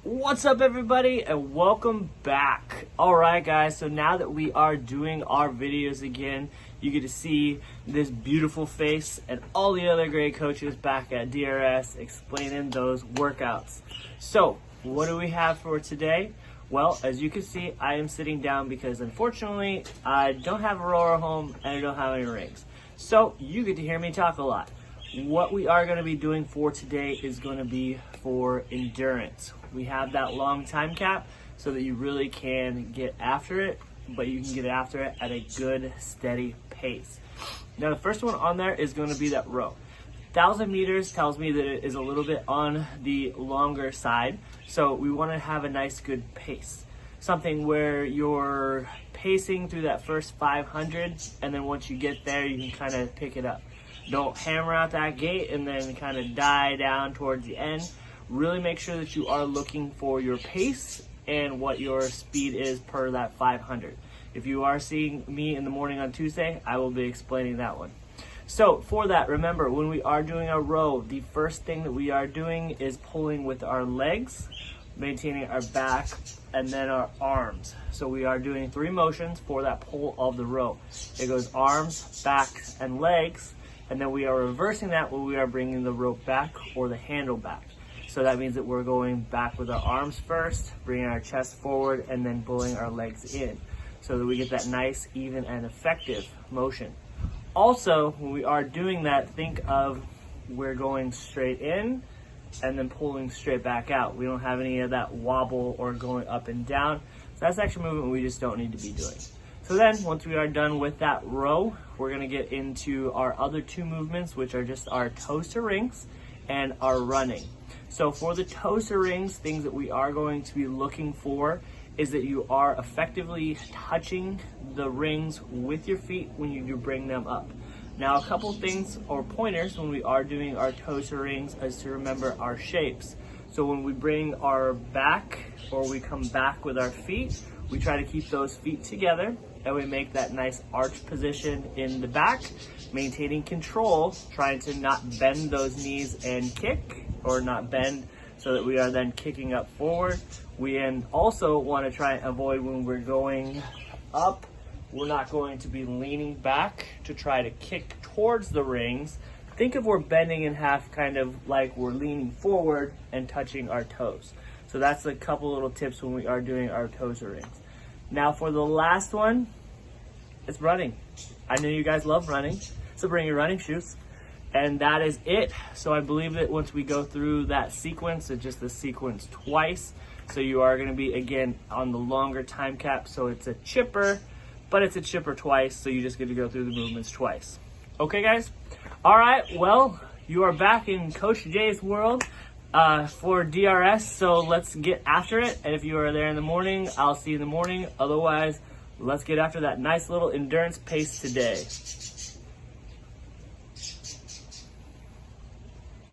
What's up, everybody, and welcome back. All right, guys, so now that we are doing our videos again, you get to see this beautiful face and all the other great coaches back at DRS explaining those workouts. So what do we have for today? Well, as you can see, I am sitting down because unfortunately I don't have a rower home and I don't have any rings, so you get to hear me talk a lot. What we are going to be doing for today is going to be for endurance. We have that long time cap so that you really can get after it, but you can get after it at a good, steady pace. Now, the first one on there is going to be that row. 1,000 meters tells me that it is a little bit on the longer side, so we want to have a nice, good pace. Something where you're pacing through that first 500, and then once you get there, you can kind of pick it up. Don't hammer out that gate and then kind of die down towards the end. Really make sure that you are looking for your pace and what your speed is per that 500. If you are seeing me in the morning on Tuesday, I will be explaining that one. So for that, remember, when we are doing a row, the first thing that we are doing is pulling with our legs, maintaining our back, and then our arms. So we are doing 3 motions for that pull of the row. It goes arms, back, and legs. And then we are reversing that when we are bringing the rope back or the handle back. So that means that we're going back with our arms first, bringing our chest forward, and then pulling our legs in so that we get that nice, even, and effective motion. Also, when we are doing that, think of we're going straight in and then pulling straight back out. We don't have any of that wobble or going up and down. So that's actually a movement we just don't need to be doing. So then, once we are done with that row, we're going to get into our other 2 movements, which are just our toes to rings and our running. So for the toes to rings, things that we are going to be looking for is that you are effectively touching the rings with your feet when you do bring them up. Now, a couple things or pointers when we are doing our toes to rings is to remember our shapes. So when we bring our back or we come back with our feet, we try to keep those feet together and we make that nice arch position in the back, maintaining control, trying to not bend those knees and kick, or not bend so that we are then kicking up forward. We also want to try and avoid when we're going up, we're not going to be leaning back to try to kick towards the rings. Think of we're bending in half, kind of like we're leaning forward and touching our toes. So that's a couple little tips when we are doing our toes to rings. Now for the last one, it's running. I know you guys love running, so bring your running shoes. And that is it. So I believe that once we go through that sequence, it's just the sequence twice. So you are gonna be, again, on the longer time cap. So it's a chipper, but it's a chipper twice. So you just get to go through the movements twice. Okay, guys? All right, well, you are back in Coach Jay's world for DRS. So let's get after it. And if you are there in the morning, I'll see you in the morning. Otherwise, let's get after that nice little endurance pace today.